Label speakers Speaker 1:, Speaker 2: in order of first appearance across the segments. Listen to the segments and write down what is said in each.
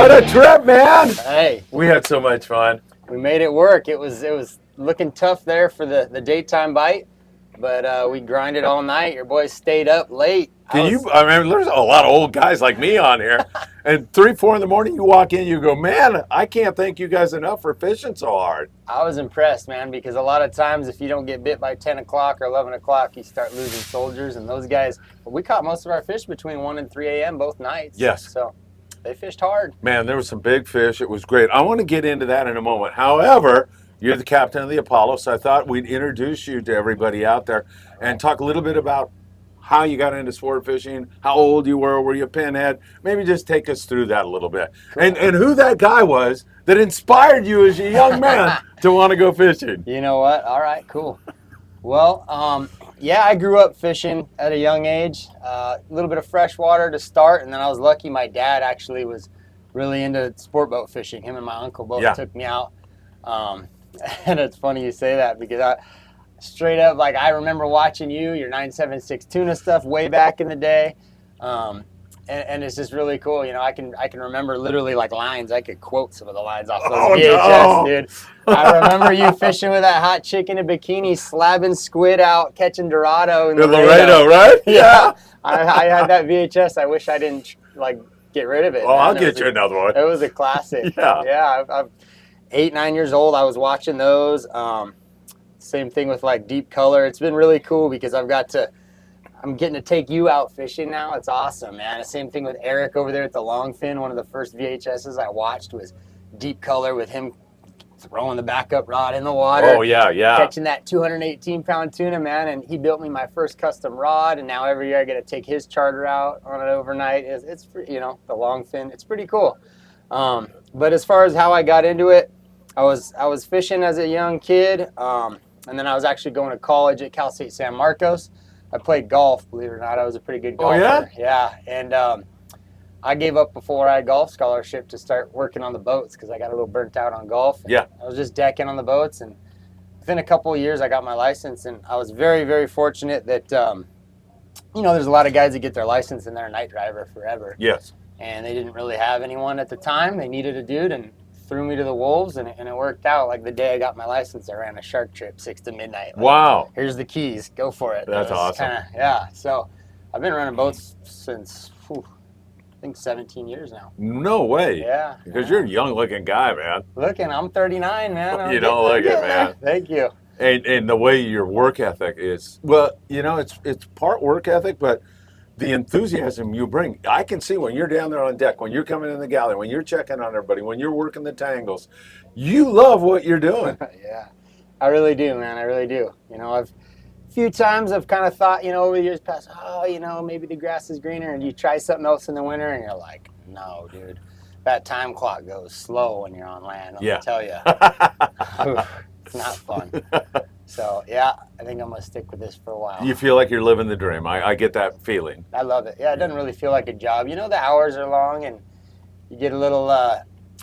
Speaker 1: What a trip, man!
Speaker 2: Hey,
Speaker 1: We had so much fun.
Speaker 2: we made it work. It was looking tough there for the daytime bite, but we grinded all night. Your boys stayed up late.
Speaker 1: I mean, there's a lot of old guys like me on here, and 3, 4 in the morning, you walk in, you go, man, I can't thank you guys enough for fishing so hard.
Speaker 2: I was impressed, man, because a lot of times if you don't get bit by 10 o'clock or 11 o'clock, you start losing soldiers. And those guys, we caught most of our fish between 1 and 3 a.m. both nights.
Speaker 1: Yes.
Speaker 2: So they fished hard.
Speaker 1: Man, there was some big fish. It was great. I want to get into that in a moment. However, you're the captain of the Apollo, so I thought we'd introduce you to everybody out there and talk a little bit about how you got into sport fishing, how old you were you a pinhead? Maybe just take us through that a little bit. And who that guy was that inspired you as a young man to want to go fishing.
Speaker 2: You know what? All right, cool. Well, yeah, I grew up fishing at a young age, a little bit of freshwater to start, and then I was lucky my dad actually was really into sport boat fishing. Him and my uncle both took me out. And it's funny you say that because straight up, like, I remember watching your 976 tuna stuff way back in the day. And it's just really cool. You know, I can remember literally like lines. I could quote some of the lines off those VHS, dude. I remember you fishing with that hot chick in a bikini, slabbing squid out, catching Dorado in
Speaker 1: Laredo, right?
Speaker 2: Yeah. I had that VHS. I wish I didn't like get rid of it.
Speaker 1: Oh, I'll get you another one.
Speaker 2: It was a classic.
Speaker 1: Yeah.
Speaker 2: I'm 8, 9 years old. I was watching those. Same thing with like deep color. It's been really cool because I'm getting to take you out fishing now. It's awesome, man. The same thing with Eric over there at the Longfin. One of the first VHSs I watched was deep color with him throwing the backup rod in the water.
Speaker 1: Oh, yeah.
Speaker 2: Catching that 218-pound tuna, man. And he built me my first custom rod. And now every year I get to take his charter out on it overnight. It's you know, the Longfin. It's pretty cool. But as far as how I got into it, I was fishing as a young kid. And then I was actually going to college at Cal State San Marcos. I played golf, believe it or not. I was a pretty good golfer.
Speaker 1: Oh, yeah?
Speaker 2: Yeah. And I gave up before I had a golf scholarship to start working on the boats because I got a little burnt out on golf.
Speaker 1: Yeah.
Speaker 2: I was just decking on the boats. And within a couple of years, I got my license. And I was very, very fortunate that, you know, there's a lot of guys that get their license and they're a night driver forever.
Speaker 1: Yes.
Speaker 2: And they didn't really have anyone at the time. They needed a dude and threw me to the wolves, and it worked out. Like the day I got my license, I ran a shark trip 6 to midnight. Like,
Speaker 1: wow.
Speaker 2: Here's the keys. Go for it.
Speaker 1: That's awesome.
Speaker 2: Yeah. So I've been running boats since, I think 17 years now.
Speaker 1: No way.
Speaker 2: Yeah.
Speaker 1: Because you're a young-looking guy, man.
Speaker 2: Looking, I'm 39, man.
Speaker 1: You don't look it, man.
Speaker 2: Thank you.
Speaker 1: And the way your work ethic is, well, you know, it's part work ethic, but the enthusiasm you bring, I can see when you're down there on deck, when you're coming in the galley, when you're checking on everybody, when you're working the tangles, you love what you're doing.
Speaker 2: Yeah, I really do, man. I really do. You know, a few times I've kind of thought, you know, over the years past, oh, you know, maybe the grass is greener, and you try something else in the winter, and you're like, no, dude, that time clock goes slow when you're on land. Let me tell you, it's not fun. So, yeah, I think I'm going to stick with this for a while.
Speaker 1: You feel like you're living the dream. I get that feeling.
Speaker 2: I love it. Yeah, it doesn't really feel like a job. You know, the hours are long and you get a little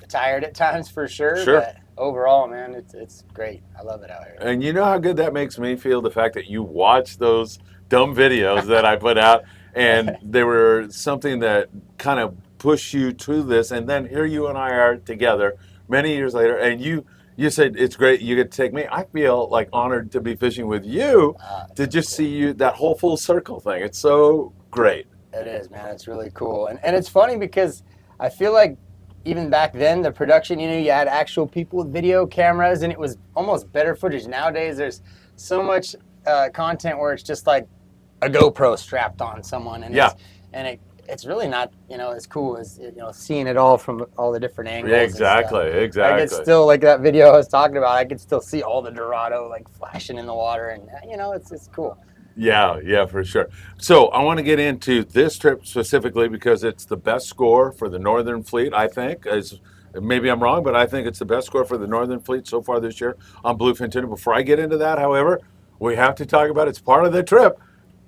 Speaker 2: tired at times for sure. But overall, man, it's great. I love it out here.
Speaker 1: And you know how good that makes me feel? The fact that you watch those dumb videos that I put out and they were something that kind of pushed you to this. And then here you and I are together many years later, and you said it's great you get to take me. I feel like honored to be fishing with you to just see you, that whole full circle thing. It's so great.
Speaker 2: It is, man. It's really cool. And it's funny because I feel like even back then, the production, you know, you had actual people with video cameras and it was almost better footage. Nowadays, there's so much content where it's just like a GoPro strapped on someone. And it's really not, you know, as cool as, you know, seeing it all from all the different angles.
Speaker 1: Yeah, exactly.
Speaker 2: I could still, like that video I was talking about, I could still see all the Dorado like flashing in the water, and you know, it's cool.
Speaker 1: Yeah, for sure. So I want to get into this trip specifically because it's the best score for the Northern Fleet, I think. Maybe I'm wrong, but I think it's the best score for the Northern Fleet so far this year on Bluefin tuna. Before I get into that, however, we have to talk about it's part of the trip.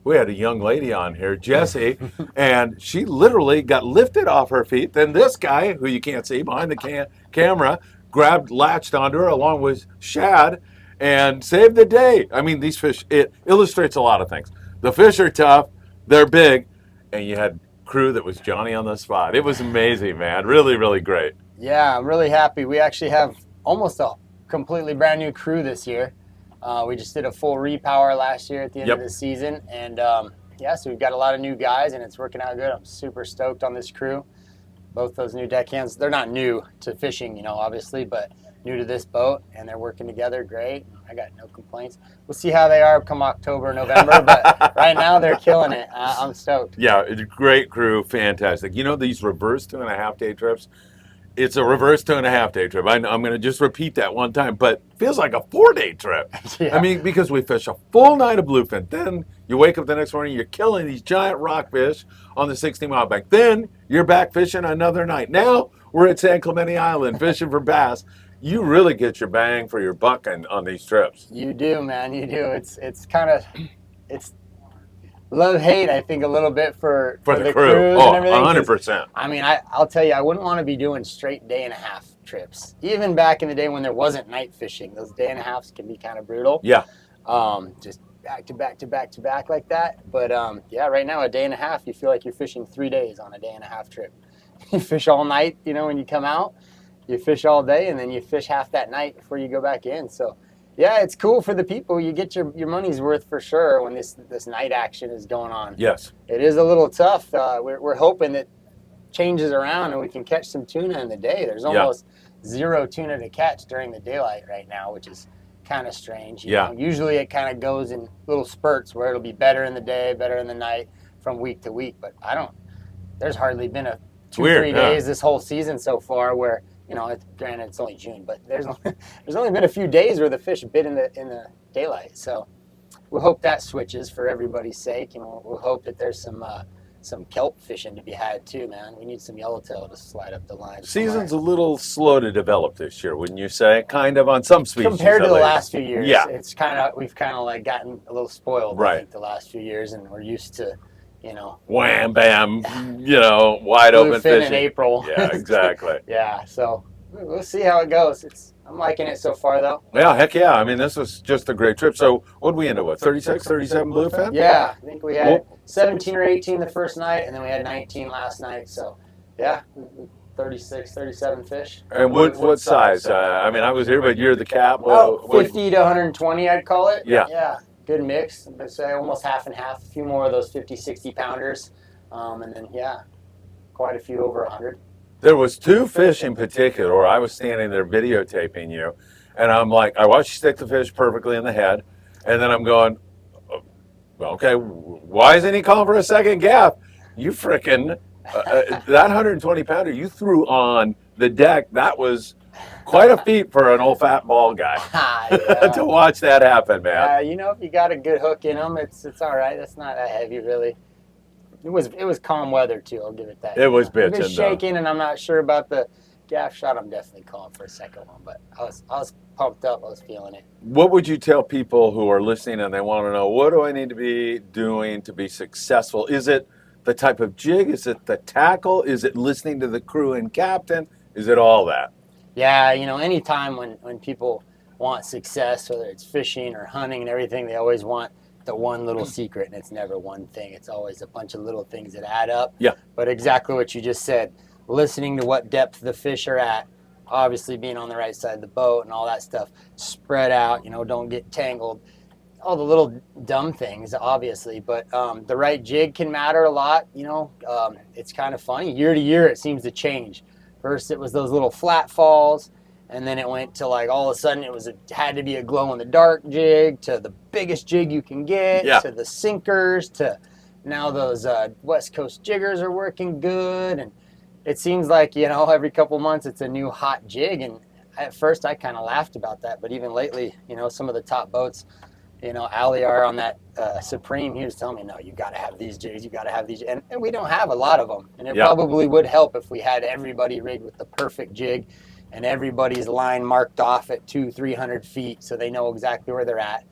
Speaker 1: We had a young lady on here, Jessie, and she literally got lifted off her feet. Then this guy, who you can't see behind the camera, latched onto her along with Shad and saved the day. I mean, these fish, it illustrates a lot of things. The fish are tough, they're big, and you had crew that was Johnny on the spot. It was amazing, man. Really, really great.
Speaker 2: Yeah, I'm really happy. We actually have almost a completely brand new crew this year. We just did a full repower last year at the end of the season, and yeah, so we've got a lot of new guys, and it's working out good. I'm super stoked on this crew. Both those new deckhands, they're not new to fishing, you know, obviously, but new to this boat, and they're working together great. I got no complaints. We'll see how they are come October, November, but right now they're killing it. I'm stoked.
Speaker 1: Yeah, it's a great crew, fantastic. You know, these reverse 2.5-day trips, it's a reverse 2.5-day trip. I'm going to just repeat that one time, but feels like a 4-day trip.
Speaker 2: Yeah.
Speaker 1: I mean, because we fish a full night of bluefin. Then you wake up the next morning, you're killing these giant rockfish on the 60-mile bank. Then you're back fishing another night. Now we're at San Clemente Island fishing for bass. You really get your bang for your buck on these trips.
Speaker 2: You do, man. You do. It's kind of, it's love-hate, I think, a little bit for the
Speaker 1: crew.
Speaker 2: crews
Speaker 1: Oh,
Speaker 2: and everything.
Speaker 1: 100%.
Speaker 2: I mean, I'll tell you, I wouldn't want to be doing straight day-and-a-half trips. Even back in the day when there wasn't night fishing, those day-and-a-halves can be kind of brutal.
Speaker 1: Yeah.
Speaker 2: Just back to back to back to back like that. But yeah, right now, a day-and-a-half, you feel like you're fishing 3 days on a day-and-a-half trip. You fish all night, you know, when you come out. You fish all day, and then you fish half that night before you go back in. So, yeah, it's cool for the people. You get your money's worth for sure when this night action is going on.
Speaker 1: Yes.
Speaker 2: It is a little tough. We're hoping that changes around and we can catch some tuna in the day. There's almost zero tuna to catch during the daylight right now, which is kind of strange. You know, usually it kind of goes in little spurts where it'll be better in the day, better in the night from week to week. But there's hardly been a 2-3 days this whole season so far where, you know, granted it's only June, but there's only been a few days where the fish bit in the daylight. So we'll hope that switches for everybody's sake, and we'll hope that there's some kelp fishing to be had too, man. We need some yellowtail to slide up the line.
Speaker 1: Season's a little slow to develop this year, wouldn't you say? Kind of on some species.
Speaker 2: Compared to the last few years,
Speaker 1: yeah.
Speaker 2: We've kind of like gotten a little spoiled,
Speaker 1: right,
Speaker 2: I think, the last few years, and we're used to, you know,
Speaker 1: wham, bam, you know, wide open fishing
Speaker 2: in April.
Speaker 1: Yeah, exactly.
Speaker 2: Yeah, so we'll see how it goes. I'm liking it so far, though.
Speaker 1: Yeah, heck yeah. I mean, this was just a great trip. So what'd we end up with, 36, 37 bluefin?
Speaker 2: Yeah, I think we had 17 or 18 the first night, and then we had 19 last night. So, yeah, 36, 37 fish.
Speaker 1: And what size? I mean, I was here, but you're the cap.
Speaker 2: 50 to 120, I'd call it.
Speaker 1: Yeah.
Speaker 2: Yeah, good mix. I'd say almost half and half. A few more of those 50, 60 pounders. And then, yeah, quite a few over 100.
Speaker 1: There was 2 fish in particular where I was standing there videotaping you, and I'm like, I watched you stick the fish perfectly in the head, and then I'm going, okay, why isn't he calling for a second gap? You frickin', that 120-pounder you threw on the deck, that was quite a feat for an old fat ball guy to watch that happen, man.
Speaker 2: You know, if you got a good hook in them, it's all right. That's not that heavy, really. It was calm weather too. I'll give it that.
Speaker 1: It was bitching.
Speaker 2: It was shaking, and I'm not sure about the gaff shot. I'm definitely calling for a second one, but I was pumped up. I was feeling it.
Speaker 1: What would you tell people who are listening and they want to know, what do I need to be doing to be successful? Is it the type of jig? Is it the tackle? Is it listening to the crew and captain? Is it all that?
Speaker 2: Yeah, you know, anytime when people want success, whether it's fishing or hunting and everything, they always want the one little secret, and it's never one thing. It's always a bunch of little things that add up.
Speaker 1: Yeah.
Speaker 2: But exactly what you just said, listening to what depth the fish are at, obviously being on the right side of the boat and all that stuff, spread out, you know, don't get tangled, all the little dumb things, obviously. But the right jig can matter a lot, you know. It's kind of funny. Year to year, it seems to change. First, it was those little flat falls. And then it went to, like, all of a sudden it had to be a glow-in-the-dark jig, to the biggest jig you can get, to the sinkers, to now those West Coast jiggers are working good. And it seems like, you know, every couple months it's a new hot jig. And at first I kind of laughed about that. But even lately, you know, some of the top boats, you know, Aliar on that Supreme, he was telling me, no, you got to have these jigs, you got to have these. And we don't have a lot of them. And it probably would help if we had everybody rigged with the perfect jig, and everybody's line marked off at 200-300 feet so they know exactly where they're at.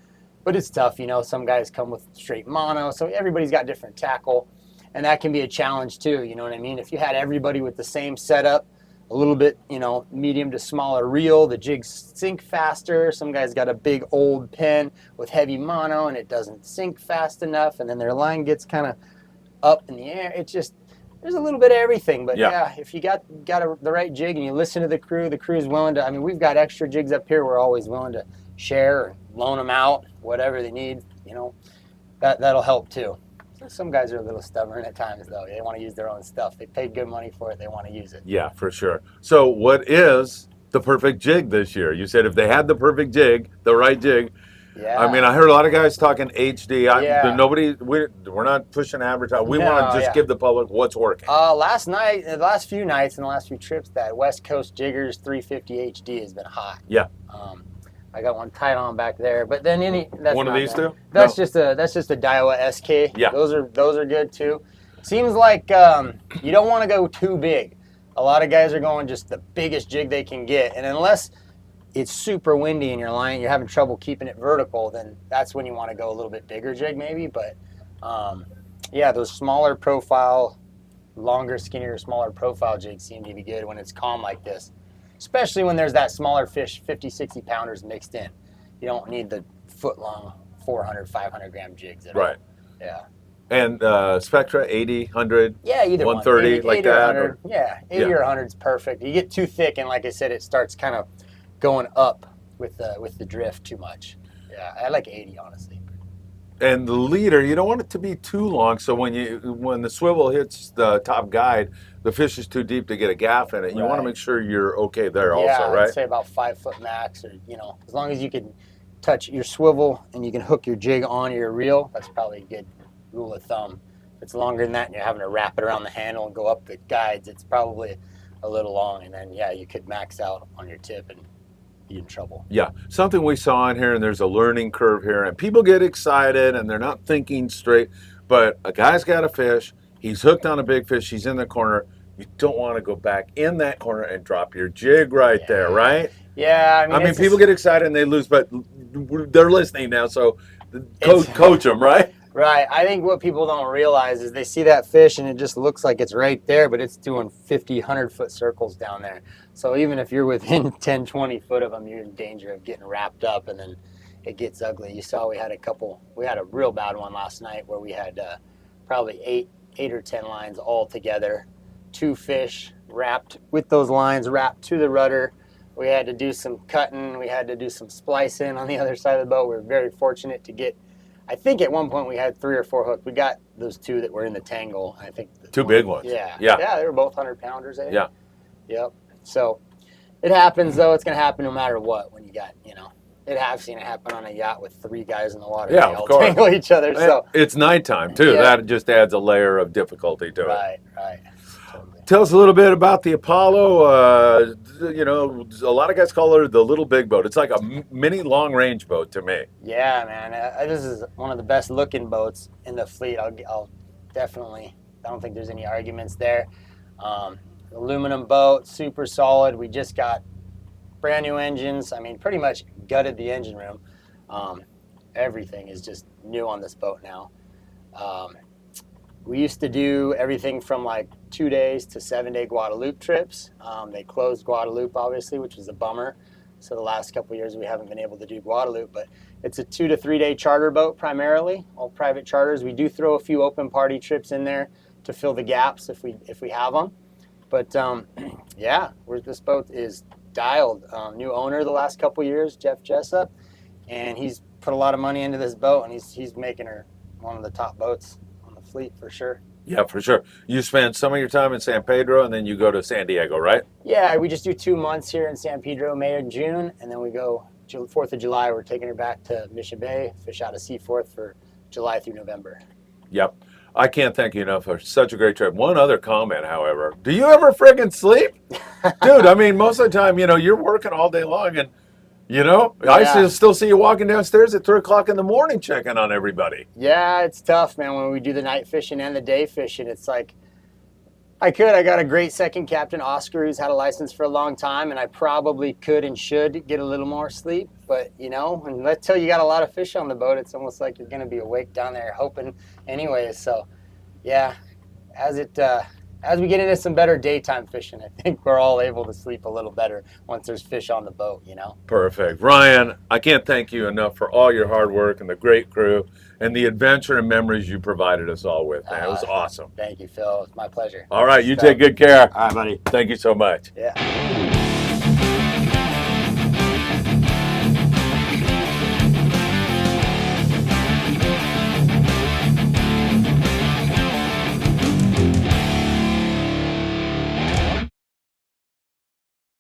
Speaker 2: But it's tough, you know, some guys come with straight mono, so everybody's got different tackle, and that can be a challenge too, you know what I mean? If you had everybody with the same setup, a little bit, you know, medium to smaller reel, the jigs sink faster. Some guys got a big old pen with heavy mono and it doesn't sink fast enough, and then their line gets kind of up in the air. It's just, There's a little bit of everything, but
Speaker 1: Yeah.
Speaker 2: yeah, if you got the right jig and you listen to the crew's willing to. I mean, we've got extra jigs up here. We're always willing to share or loan them out, whatever they need. You know, that'll help too. Some guys are a little stubborn at times, though. They want to use their own stuff. They paid good money for it. They want to use it.
Speaker 1: Yeah, for sure. So, what is the perfect jig this year? You said if they had the perfect jig, the right jig.
Speaker 2: Yeah.
Speaker 1: I mean, I heard a lot of guys talking HD.
Speaker 2: Yeah.
Speaker 1: We're not pushing advertising. We
Speaker 2: No,
Speaker 1: want to just
Speaker 2: yeah.
Speaker 1: give the public what's working.
Speaker 2: Last night, the last few nights and the last few trips, that West Coast Jiggers 350 HD has been hot.
Speaker 1: Yeah.
Speaker 2: I got one tight on back there, but then that's
Speaker 1: One of
Speaker 2: not
Speaker 1: these
Speaker 2: bad.
Speaker 1: two?
Speaker 2: That's
Speaker 1: No.
Speaker 2: just a Daiwa SK.
Speaker 1: Yeah.
Speaker 2: Those are good too. Seems like you don't want to go too big. A lot of guys are going just the biggest jig they can get, and unless it's super windy and you're having trouble keeping it vertical, then that's when you want to go a little bit bigger jig maybe. But yeah, those smaller profile, longer, skinnier, smaller profile jigs seem to be good when it's calm like this. Especially when there's that smaller fish, 50, 60 pounders mixed in. You don't need the foot long 400, 500 gram jigs at all.
Speaker 1: Right.
Speaker 2: Yeah.
Speaker 1: And Spectra 80, 100.
Speaker 2: Yeah, either
Speaker 1: 130,
Speaker 2: 80,
Speaker 1: like
Speaker 2: 80 or
Speaker 1: that,
Speaker 2: 100. Yeah, 80 or 100 is perfect. You get too thick, and like I said, it starts kind of going up with the drift too much. Yeah, I like 80, honestly.
Speaker 1: And the leader, you don't want it to be too long, so when the swivel hits the top guide, the fish is too deep to get a gaff in it. You want to
Speaker 2: Right.
Speaker 1: make sure you're okay there
Speaker 2: Yeah,
Speaker 1: also, right?
Speaker 2: I'd say about 5 foot max, or as long as you can touch your swivel and you can hook your jig on your reel, that's probably a good rule of thumb. If it's longer than that and you're having to wrap it around the handle and go up the guides, it's probably a little long, and then you could max out on your tip and be in trouble.
Speaker 1: Yeah, something we saw in here, and there's a learning curve here, and people get excited and they're not thinking straight, but a guy's got a fish, he's hooked on a big fish, he's in the corner. You don't want to go back in that corner and drop your jig right there, right?
Speaker 2: Yeah,
Speaker 1: I mean, people get excited and they lose, but they're listening now, so coach them, right?
Speaker 2: Right. I think what people don't realize is they see that fish and it just looks like it's right there, but it's doing 50, 100-foot circles down there. So even if you're within 10, 20 foot of them, you're in danger of getting wrapped up, and then it gets ugly. You saw we had a real bad one last night where we had probably eight or 10 lines all together, 2 fish wrapped with those lines wrapped to the rudder. We had to do some cutting. We had to do some splicing on the other side of the boat. We were very fortunate to get, I think at one point we had 3 or 4 hooks. We got those 2 that were in the tangle. I think
Speaker 1: 2 big ones.
Speaker 2: Yeah.
Speaker 1: Yeah.
Speaker 2: Yeah, they were both 100-pounders, I think.
Speaker 1: Yeah.
Speaker 2: Yep. So it happens, though. It's going to happen no matter what when you got, I've seen it happen on a yacht with 3 guys in the water.
Speaker 1: Yeah,
Speaker 2: they
Speaker 1: of
Speaker 2: all
Speaker 1: course.
Speaker 2: tangle each other. So
Speaker 1: It's nighttime too.
Speaker 2: Yeah.
Speaker 1: That just adds a layer of difficulty to it.
Speaker 2: right. Totally.
Speaker 1: Tell us a little bit about the Apollo. A lot of guys call her the little big boat. It's like a mini long range boat to me.
Speaker 2: Yeah, man. This is one of the best looking boats in the fleet. I'll definitely. I don't think there's any arguments there. Aluminum boat, super solid. We just got brand new engines. I mean, pretty much gutted the engine room. Everything is just new on this boat now. We used to do everything from like 2 days to 7-day Guadalupe trips. They closed Guadalupe, obviously, which was a bummer. So the last couple of years we haven't been able to do Guadalupe, but it's a 2 to 3 day charter boat primarily, all private charters. We do throw a few open party trips in there to fill the gaps if we have them. But yeah, this boat is dialed. New owner the last couple of years, Jeff Jessup, and he's put a lot of money into this boat, and he's making her one of the top boats on the fleet for sure.
Speaker 1: Yeah, for sure. You spend some of your time in San Pedro, and then you go to San Diego, right?
Speaker 2: Yeah, we just do 2 months here in San Pedro, May and June, and then we go 4th of July. We're taking her back to Mission Bay, fish out of Seaforth for July through November.
Speaker 1: Yep. I can't thank you enough for such a great trip. One other comment, however. Do you ever friggin' sleep? Dude, I mean, most of the time, you're working all day long, and, I still see you walking downstairs at 3 o'clock in the morning checking on everybody.
Speaker 2: Yeah, it's tough, man, when we do the night fishing and the day fishing. It's like, I got a great second captain, Oscar, who's had a license for a long time, and I probably could and should get a little more sleep. But, until you got a lot of fish on the boat, it's almost like you're going to be awake down there hoping anyways. So, yeah, as it as we get into some better daytime fishing, I think we're all able to sleep a little better once there's fish on the boat, you know?
Speaker 1: Perfect. Ryan, I can't thank you enough for all your hard work and the great crew and the adventure and memories you provided us all with, man. It was awesome.
Speaker 2: Thank you, Phil. It's my pleasure.
Speaker 1: All right, you take good care.
Speaker 2: All right, buddy.
Speaker 1: Thank you so much.
Speaker 2: Yeah.